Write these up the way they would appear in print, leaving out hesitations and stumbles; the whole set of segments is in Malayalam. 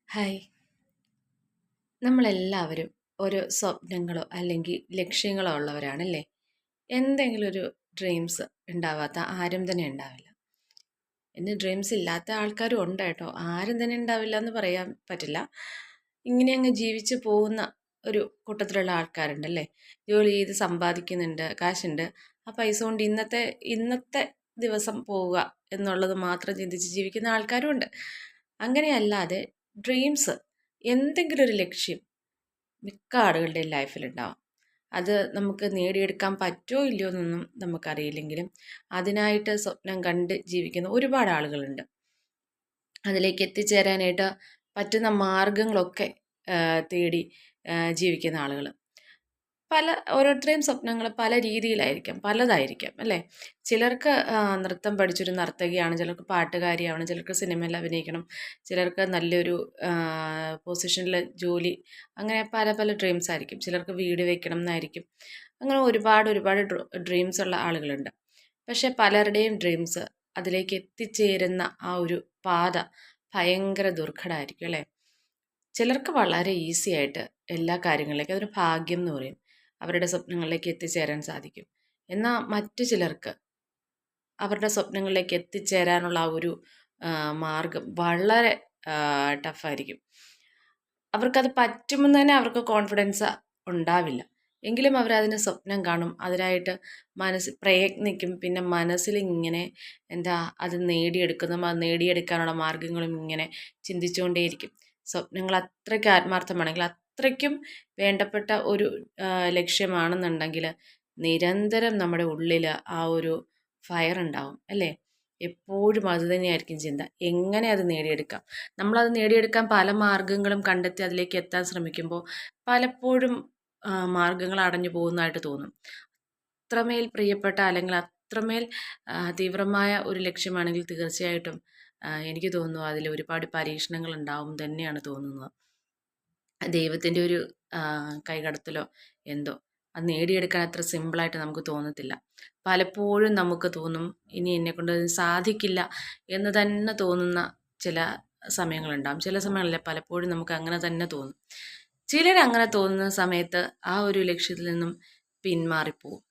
ഹായ്. നമ്മളെല്ലാവരും ഒരു സ്വപ്നങ്ങളോ അല്ലെങ്കിൽ ലക്ഷ്യങ്ങളോ ഉള്ളവരാണല്ലേ? എന്തെങ്കിലും ഒരു ഡ്രീംസ് ഉണ്ടാവാത്ത ആരും തന്നെ ഉണ്ടാവില്ല. ഇന്ന് ഡ്രീംസ് ഇല്ലാത്ത ആൾക്കാരും ഉണ്ട് കേട്ടോ. ആരും തന്നെ ഉണ്ടാവില്ല എന്ന് പറയാൻ പറ്റില്ല. ഇങ്ങനെ അങ്ങ് ജീവിച്ചു പോകുന്ന ഒരു കൂട്ടത്തിലുള്ള ആൾക്കാരുണ്ടല്ലേ? ജോലി ചെയ്ത് സമ്പാദിക്കുന്നുണ്ട്, കാശുണ്ട്. ആ പൈസ കൊണ്ട് ഇന്നത്തെ ഇന്നത്തെ ദിവസം പോവുക എന്നുള്ളത് മാത്രം ചിന്തിച്ച് ജീവിക്കുന്ന ആൾക്കാരും ഉണ്ട്. അങ്ങനെയല്ലാതെ ഡ്രീംസ്, എന്തെങ്കിലും ഒരു ലക്ഷ്യം മിക്ക ആളുകളുടെയും ലൈഫിലുണ്ടാവും. അത് നമുക്ക് നേടിയെടുക്കാൻ പറ്റുമോ ഇല്ലയോ എന്നൊന്നും നമുക്കറിയില്ലെങ്കിലും അതിനായിട്ട് സ്വപ്നം കണ്ട് ജീവിക്കുന്ന ഒരുപാട് ആളുകളുണ്ട്. അതിലേക്ക് എത്തിച്ചേരാനായിട്ട് പറ്റുന്ന മാർഗങ്ങളൊക്കെ തേടി ജീവിക്കുന്ന ആളുകൾ. ഓരോരുത്തരുടെയും സ്വപ്നങ്ങൾ പല രീതിയിലായിരിക്കാം, പലതായിരിക്കാം അല്ലേ? ചിലർക്ക് നൃത്തം പഠിച്ചൊരു നർത്തകിയാണ്, ചിലർക്ക് പാട്ടുകാരിയാവണം, ചിലർക്ക് സിനിമയിൽ അഭിനയിക്കണം, ചിലർക്ക് നല്ലൊരു പൊസിഷനിൽ ജോലി, അങ്ങനെ പല പല ഡ്രീംസ് ആയിരിക്കും. ചിലർക്ക് വീട് വെക്കണം എന്നായിരിക്കും. അങ്ങനെ ഒരുപാട് ഒരുപാട് ഡ്രീംസ് ഉള്ള ആളുകളുണ്ട്. പക്ഷെ പലരുടെയും ഡ്രീംസ് അതിലേക്ക് എത്തിച്ചേരുന്ന ആ ഒരു പാത ഭയങ്കര ദുർഘടമായിരിക്കും അല്ലേ? ചിലർക്ക് വളരെ ഈസി ആയിട്ട് എല്ലാ കാര്യങ്ങളിലേക്കും, അതൊരു ഭാഗ്യം എന്ന് പറയും, അവരുടെ സ്വപ്നങ്ങളിലേക്ക് എത്തിച്ചേരാൻ സാധിക്കും. എന്നാൽ മറ്റു ചിലർക്ക് അവരുടെ സ്വപ്നങ്ങളിലേക്ക് എത്തിച്ചേരാനുള്ള ആ ഒരു മാർഗം വളരെ ടഫായിരിക്കും. അവർക്കത് പറ്റുമെന്ന് തന്നെ അവർക്ക് കോൺഫിഡൻസ് ഉണ്ടാവില്ല. എങ്കിലും അവരതിന് സ്വപ്നം കാണും, അതിനായിട്ട് പ്രയത്നിക്കും. പിന്നെ മനസ്സിൽ ഇങ്ങനെ എന്താ അത് നേടിയെടുക്കാനുള്ള മാർഗങ്ങളും ഇങ്ങനെ ചിന്തിച്ചുകൊണ്ടേയിരിക്കും. സ്വപ്നങ്ങൾ അത്രയ്ക്ക് ആത്മാർത്ഥമാണെങ്കിൽ, അത്രയ്ക്കും വേണ്ടപ്പെട്ട ഒരു ലക്ഷ്യമാണെന്നുണ്ടെങ്കിൽ നിരന്തരം നമ്മുടെ ഉള്ളിൽ ആ ഒരു ഫയർ ഉണ്ടാവും അല്ലേ? എപ്പോഴും അത് തന്നെയായിരിക്കും ചിന്ത, എങ്ങനെ അത് നേടിയെടുക്കാം. നമ്മളത് നേടിയെടുക്കാൻ പല മാർഗങ്ങളും കണ്ടെത്തി അതിലേക്ക് എത്താൻ ശ്രമിക്കുമ്പോൾ പലപ്പോഴും മാർഗങ്ങൾ അടഞ്ഞു പോകുന്നതായിട്ട് തോന്നും. അത്രമേൽ പ്രിയപ്പെട്ട അല്ലെങ്കിൽ അത്രമേൽ തീവ്രമായ ഒരു ലക്ഷ്യമാണെങ്കിൽ തീർച്ചയായിട്ടും എനിക്ക് തോന്നുന്നു അതിൽ ഒരുപാട് പരീക്ഷണങ്ങൾ ഉണ്ടാവും തന്നെയാണ് തോന്നുന്നത്. ദൈവത്തിൻ്റെ ഒരു കൈകടത്തലോ എന്തോ, അത് നേടിയെടുക്കാൻ അത്ര സിമ്പിളായിട്ട് നമുക്ക് തോന്നത്തില്ല. പലപ്പോഴും നമുക്ക് തോന്നും ഇനി എന്നെക്കൊണ്ട് അത് സാധിക്കില്ല എന്ന് തന്നെ തോന്നുന്ന ചില സമയങ്ങളുണ്ടാകും. ചില സമയങ്ങളില്ല, പലപ്പോഴും നമുക്ക് അങ്ങനെ തന്നെ തോന്നും. ചിലരങ്ങനെ തോന്നുന്ന സമയത്ത് ആ ഒരു ലക്ഷ്യത്തിൽ നിന്നും പിന്മാറിപ്പോവും.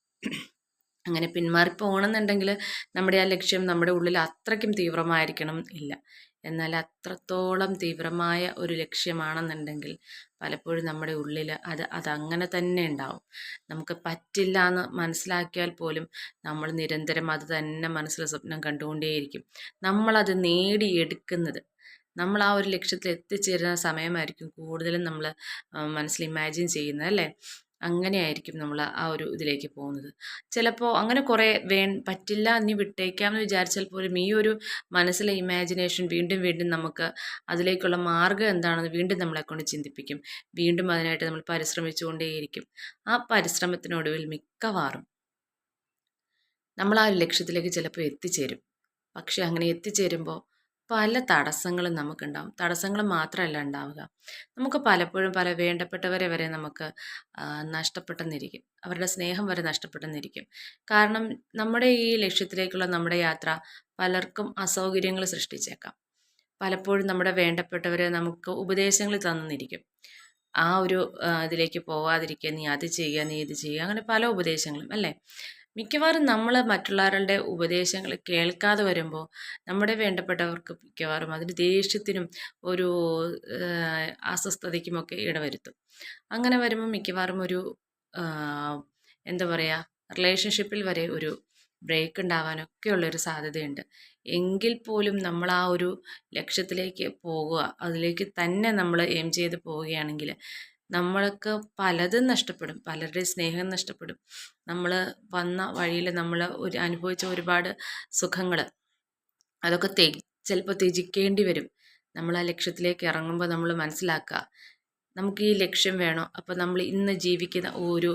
അങ്ങനെ പിന്മാറിപ്പോകണമെന്നുണ്ടെങ്കിൽ നമ്മുടെ ആ ലക്ഷ്യം നമ്മുടെ ഉള്ളിൽ അത്രയ്ക്കും തീവ്രമായിരിക്കണം ഇല്ല. എന്നാൽ അത്രത്തോളം തീവ്രമായ ഒരു ലക്ഷ്യമാണെന്നുണ്ടെങ്കിൽ പലപ്പോഴും നമ്മുടെ ഉള്ളിൽ അതങ്ങനെ തന്നെ ഉണ്ടാവും. നമുക്ക് പറ്റില്ല എന്ന് മനസ്സിലാക്കിയാൽ പോലും നമ്മൾ നിരന്തരം അത് തന്നെ മനസ്സിൽ സ്വപ്നം കണ്ടുകൊണ്ടേയിരിക്കും. നമ്മളത് നേടിയെടുക്കുന്നത്, നമ്മൾ ആ ഒരു ലക്ഷ്യത്തിൽ എത്തിച്ചേരുന്ന സമയമായിരിക്കും കൂടുതലും നമ്മൾ മനസ്സിൽ ഇമാജിൻ ചെയ്യുന്നത് അല്ലേ? അങ്ങനെയായിരിക്കും നമ്മൾ ആ ഒരു ഇതിലേക്ക് പോകുന്നത്. ചിലപ്പോൾ അങ്ങനെ കുറേ പറ്റില്ല ഇനി വിട്ടേക്കാം എന്ന് വിചാരിച്ചാൽ പോലും ഈ ഒരു മനസ്സിലെ ഇമാജിനേഷൻ വീണ്ടും വീണ്ടും നമുക്ക് അതിലേക്കുള്ള മാർഗ്ഗം എന്താണെന്ന് വീണ്ടും നമ്മളെക്കൊണ്ട് ചിന്തിപ്പിക്കും. വീണ്ടും അതിനായിട്ട് നമ്മൾ പരിശ്രമിച്ചുകൊണ്ടേയിരിക്കും. ആ പരിശ്രമത്തിനൊടുവിൽ മിക്കവാറും നമ്മൾ ആ ഒരു ലക്ഷ്യത്തിലേക്ക് ചിലപ്പോൾ എത്തിച്ചേരും. പക്ഷെ അങ്ങനെ എത്തിച്ചേരുമ്പോൾ പല തടസ്സങ്ങളും നമുക്കുണ്ടാവും. തടസ്സങ്ങൾ മാത്രമല്ല ഉണ്ടാവുക, നമുക്ക് പലപ്പോഴും പല വേണ്ടപ്പെട്ടവരെ വരെ നമുക്ക് നഷ്ടപ്പെട്ടെന്നിരിക്കും. അവരുടെ സ്നേഹം വരെ നഷ്ടപ്പെട്ടെന്നിരിക്കും. കാരണം നമ്മുടെ ഈ ലക്ഷ്യത്തിലേക്കുള്ള നമ്മുടെ യാത്ര പലർക്കും അസൗകര്യങ്ങൾ സൃഷ്ടിച്ചേക്കാം. പലപ്പോഴും നമ്മുടെ വേണ്ടപ്പെട്ടവർ നമുക്ക് ഉപദേശങ്ങൾ തന്നിരിക്കും. ആ ഒരു ഇതിലേക്ക് പോവാതിരിക്കുക, നീ അത് ചെയ്യുക, നീ ഇത് ചെയ്യുക, അങ്ങനെ പല ഉപദേശങ്ങളും അല്ലേ? മിക്കവാറും നമ്മൾ മറ്റുള്ളവരുടെ ഉപദേശങ്ങൾ കേൾക്കാതെ വരുമ്പോൾ നമ്മുടെ വേണ്ടപ്പെട്ടവർക്ക് മിക്കവാറും അതിന് ദേഷ്യത്തിനും ഒരു അസ്വസ്ഥതയ്ക്കുമൊക്കെ ഇടവരുത്തും. അങ്ങനെ വരുമ്പോൾ മിക്കവാറും ഒരു എന്താ പറയുക, റിലേഷൻഷിപ്പിൽ വരെ ഒരു ബ്രേക്ക് ഉണ്ടാവാനൊക്കെ ഉള്ളൊരു സാധ്യതയുണ്ട്. എങ്കിൽ പോലും നമ്മൾ ആ ഒരു ലക്ഷ്യത്തിലേക്ക് പോകുക, അതിലേക്ക് തന്നെ നമ്മൾ എയിം ചെയ്ത് പോവുകയാണെങ്കിൽ നമ്മൾക്ക് പലതും നഷ്ടപ്പെടും. പലരുടെ സ്നേഹം നഷ്ടപ്പെടും. നമ്മൾ വന്ന വഴിയിൽ നമ്മൾ അനുഭവിച്ച ഒരുപാട് സുഖങ്ങൾ, അതൊക്കെ ചിലപ്പോൾ ത്യജിക്കേണ്ടി വരും. നമ്മൾ ആ ലക്ഷ്യത്തിലേക്ക് ഇറങ്ങുമ്പോൾ നമ്മൾ മനസ്സിലാക്കുക, നമുക്ക് ഈ ലക്ഷ്യം വേണോ, അപ്പോൾ നമ്മൾ ഇന്ന് ജീവിക്കുന്ന ഒരു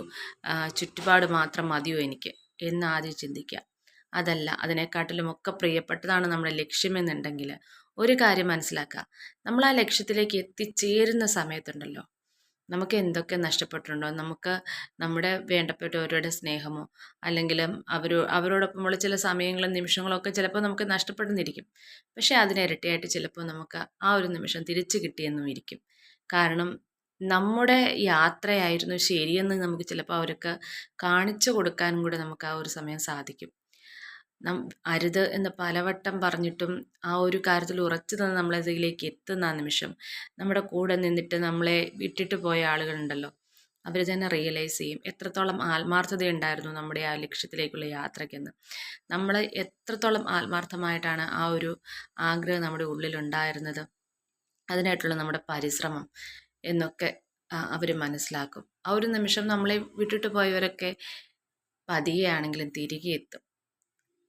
ചുറ്റുപാട് മാത്രം മതിയോ എനിക്ക് എന്ന് ആദ്യം ചിന്തിക്കുക. അതല്ല, അതിനെക്കാട്ടിലും ഒക്കെ പ്രിയപ്പെട്ടതാണ് നമ്മുടെ ലക്ഷ്യമെന്നുണ്ടെങ്കിൽ ഒരു കാര്യം മനസ്സിലാക്കുക, നമ്മൾ ആ ലക്ഷ്യത്തിലേക്ക് എത്തിച്ചേരുന്ന സമയത്തുണ്ടല്ലോ, നമുക്ക് എന്തൊക്കെ നഷ്ടപ്പെട്ടിട്ടുണ്ടോ, നമുക്ക് നമ്മുടെ വേണ്ടപ്പെട്ടവരുടെ സ്നേഹമോ അല്ലെങ്കിൽ അവരോടൊപ്പമുള്ള ചില സമയങ്ങളും നിമിഷങ്ങളും ഒക്കെ ചിലപ്പോൾ നമുക്ക് നഷ്ടപ്പെടുന്നിരിക്കും. പക്ഷേ അതിനിരട്ടിയായിട്ട് ചിലപ്പോൾ നമുക്ക് ആ ഒരു നിമിഷം തിരിച്ചു കിട്ടിയെന്നും ഇരിക്കും. കാരണം നമ്മുടെ യാത്രയായിരുന്നു ശരിയെന്ന് നമുക്ക് ചിലപ്പോൾ അവർക്ക് കാണിച്ചു കൊടുക്കാനും കൂടെ നമുക്ക് ആ ഒരു സമയം സാധിക്കും. നം അരുത് എന്ന് പലവട്ടം പറഞ്ഞിട്ടും ആ ഒരു കാര്യത്തിൽ ഉറച്ചു നിന്ന് നമ്മളതിലേക്ക് എത്തുന്ന ആ നിമിഷം നമ്മുടെ കൂടെ നിന്നിട്ട് നമ്മളെ വിട്ടിട്ട് പോയ ആളുകളുണ്ടല്ലോ, അവർ തന്നെ റിയലൈസ് ചെയ്യും എത്രത്തോളം ആത്മാർത്ഥതയുണ്ടായിരുന്നു നമ്മുടെ ആ ലക്ഷ്യത്തിലേക്കുള്ള യാത്രയ്ക്കെന്ന്. നമ്മൾ എത്രത്തോളം ആത്മാർത്ഥമായിട്ടാണ് ആ ഒരു ആഗ്രഹം നമ്മുടെ ഉള്ളിലുണ്ടായിരുന്നത്, അതിനായിട്ടുള്ള നമ്മുടെ പരിശ്രമം എന്നൊക്കെ അവർ മനസ്സിലാക്കും. ആ ഒരു നിമിഷം നമ്മളെ വിട്ടിട്ട് പോയവരൊക്കെ പതിയെയാണെങ്കിലും തിരികെ എത്തും.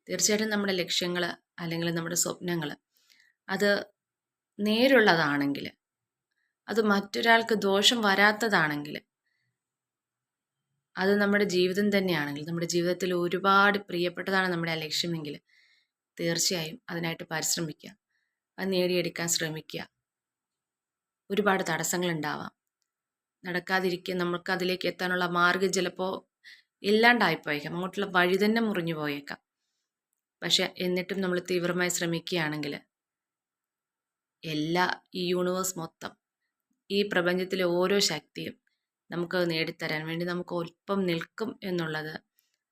തീർച്ചയായിട്ടും നമ്മുടെ ലക്ഷ്യങ്ങൾ അല്ലെങ്കിൽ നമ്മുടെ സ്വപ്നങ്ങൾ അത് നേരുള്ളതാണെങ്കിൽ, അത് മറ്റൊരാൾക്ക് ദോഷം വരാത്തതാണെങ്കിൽ, അത് നമ്മുടെ ജീവിതം തന്നെയാണെങ്കിൽ, നമ്മുടെ ജീവിതത്തിൽ ഒരുപാട് പ്രിയപ്പെട്ടതാണ് നമ്മുടെ ആ ലക്ഷ്യമെങ്കിൽ തീർച്ചയായും അതിനായിട്ട് പരിശ്രമിക്കുക, അത് നേടിയെടുക്കാൻ ശ്രമിക്കുക. ഒരുപാട് തടസ്സങ്ങളുണ്ടാവാം, നടക്കാതിരിക്കുക, നമുക്ക് അതിലേക്ക് എത്താനുള്ള മാർഗം ചിലപ്പോൾ ഇല്ലാണ്ടായിപ്പോയേക്കാം, അങ്ങോട്ടുള്ള വഴി തന്നെ മുറിഞ്ഞു പോയേക്കാം. പക്ഷെ എന്നിട്ടും നമ്മൾ തീവ്രമായി ശ്രമിക്കുകയാണെങ്കിൽ ഈ യൂണിവേഴ്സ് മൊത്തം, ഈ പ്രപഞ്ചത്തിലെ ഓരോ ശക്തിയും നമുക്ക് നേടിത്തരാൻ വേണ്ടി നമുക്ക് ഒപ്പം നിൽക്കും എന്നുള്ളത്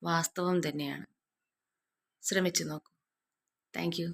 വാസ്തവം തന്നെയാണ്. ശ്രമിച്ചു നോക്കൂ. Thank you.